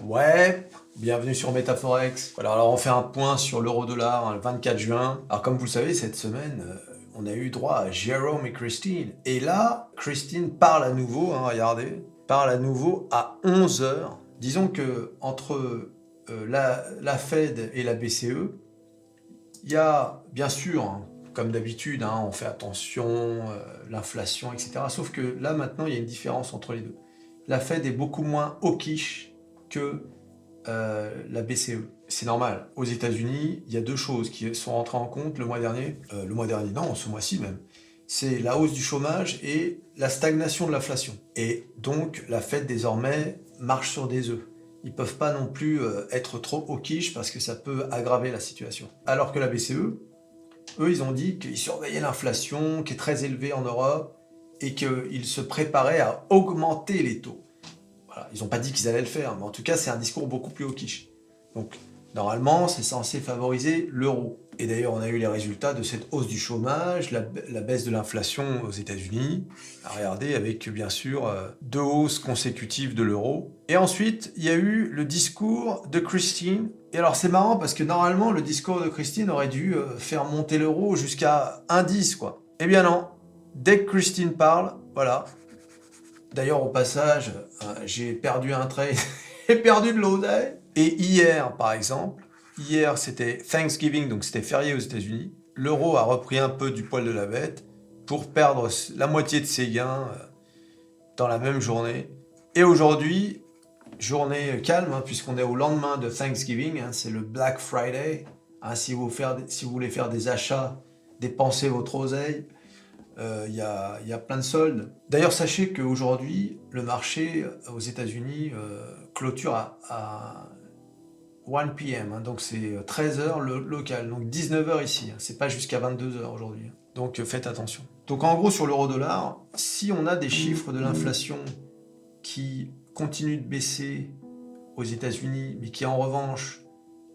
Ouais, bienvenue sur Métaforex. Voilà, alors on fait un point sur l'euro-dollar le 24 juin. Alors comme vous le savez, cette semaine, on a eu droit à Jérôme et Christine. Et là, Christine parle à nouveau, regardez, parle à nouveau à 11 heures. Disons que entre la Fed et la BCE, il y a bien sûr, comme d'habitude, on fait attention, l'inflation, etc. Sauf que là maintenant, il y a une différence entre les deux. La Fed est beaucoup moins hawkish que la BCE. C'est normal. Aux États-Unis, il y a deux choses qui sont rentrées en compte le mois dernier. Non, ce mois-ci même. C'est la hausse du chômage et la stagnation de l'inflation. Et donc, la Fed désormais marche sur des œufs. Ils peuvent pas non plus être trop hawkish parce que ça peut aggraver la situation. Alors que la BCE, eux, ils ont dit qu'ils surveillaient l'inflation qui est très élevée en Europe et qu'ils se préparaient à augmenter les taux. Voilà, ils n'ont pas dit qu'ils allaient le faire, mais en tout cas, c'est un discours beaucoup plus hawkish. Donc, normalement, c'est censé favoriser l'euro. Et d'ailleurs, on a eu les résultats de cette hausse du chômage, la baisse de l'inflation aux États-Unis. Regardez, avec bien sûr deux hausses consécutives de l'euro. Et ensuite, il y a eu le discours de Christine. Et alors, c'est marrant parce que normalement, le discours de Christine aurait dû faire monter l'euro jusqu'à 1,10, quoi. Eh bien non. Dès que Christine parle, voilà, d'ailleurs, au passage, j'ai perdu un trade, j'ai perdu de l'oseille. Et hier, par exemple, hier c'était Thanksgiving, donc c'était férié aux États-Unis. L'euro a repris un peu du poil de la bête pour perdre la moitié de ses gains dans la même journée. Et aujourd'hui, journée calme, puisqu'on est au lendemain de Thanksgiving, c'est le Black Friday. Si vous voulez faire des achats, dépensez votre oseille. Il y a plein de soldes. D'ailleurs, sachez qu'aujourd'hui, le marché aux États-Unis clôture à 1 p.m. Donc c'est 13 heures le local, donc 19 heures ici. C'est pas jusqu'à 22 heures aujourd'hui. Donc faites attention. Donc en gros, sur l'euro-dollar, si on a des chiffres de l'inflation qui continuent de baisser aux États-Unis, mais qui en revanche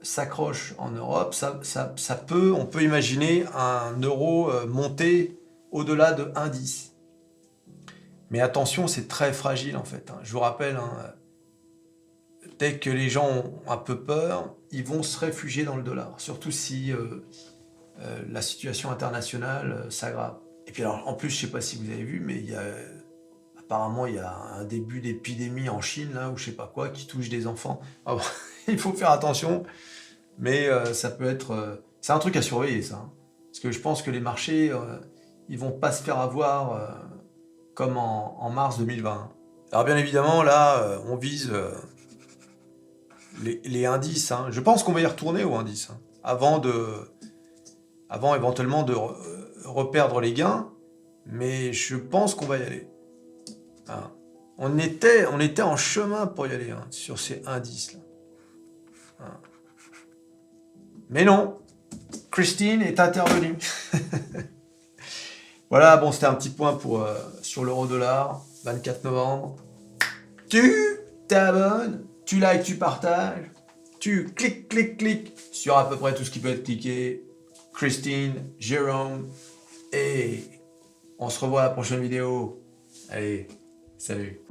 s'accrochent en Europe, on peut imaginer un euro monter au-delà de 1,10. Mais attention, c'est très fragile en fait. Je vous rappelle, dès que les gens ont un peu peur, ils vont se réfugier dans le dollar, surtout si la situation internationale s'aggrave. Et puis alors, en plus, je ne sais pas si vous avez vu, mais apparemment, il y a un début d'épidémie en Chine, là, ou je sais pas quoi, qui touche des enfants. Ah bon, il faut faire attention, mais ça peut être... c'est un truc à surveiller, ça. Parce que je pense que les marchés, ils vont pas se faire avoir comme en mars 2020. Alors bien évidemment, là, on vise les indices. Je pense qu'on va y retourner aux indices, avant éventuellement de reperdre les gains, mais je pense qu'on va y aller. On était en chemin pour y aller sur ces indices-là. Mais non, Christine est intervenue. Voilà, bon, c'était un petit point sur l'euro-dollar, 24 novembre. Tu t'abonnes, tu likes, tu partages, tu cliques sur à peu près tout ce qui peut être cliqué. Christine, Jérôme, et on se revoit à la prochaine vidéo. Allez, salut.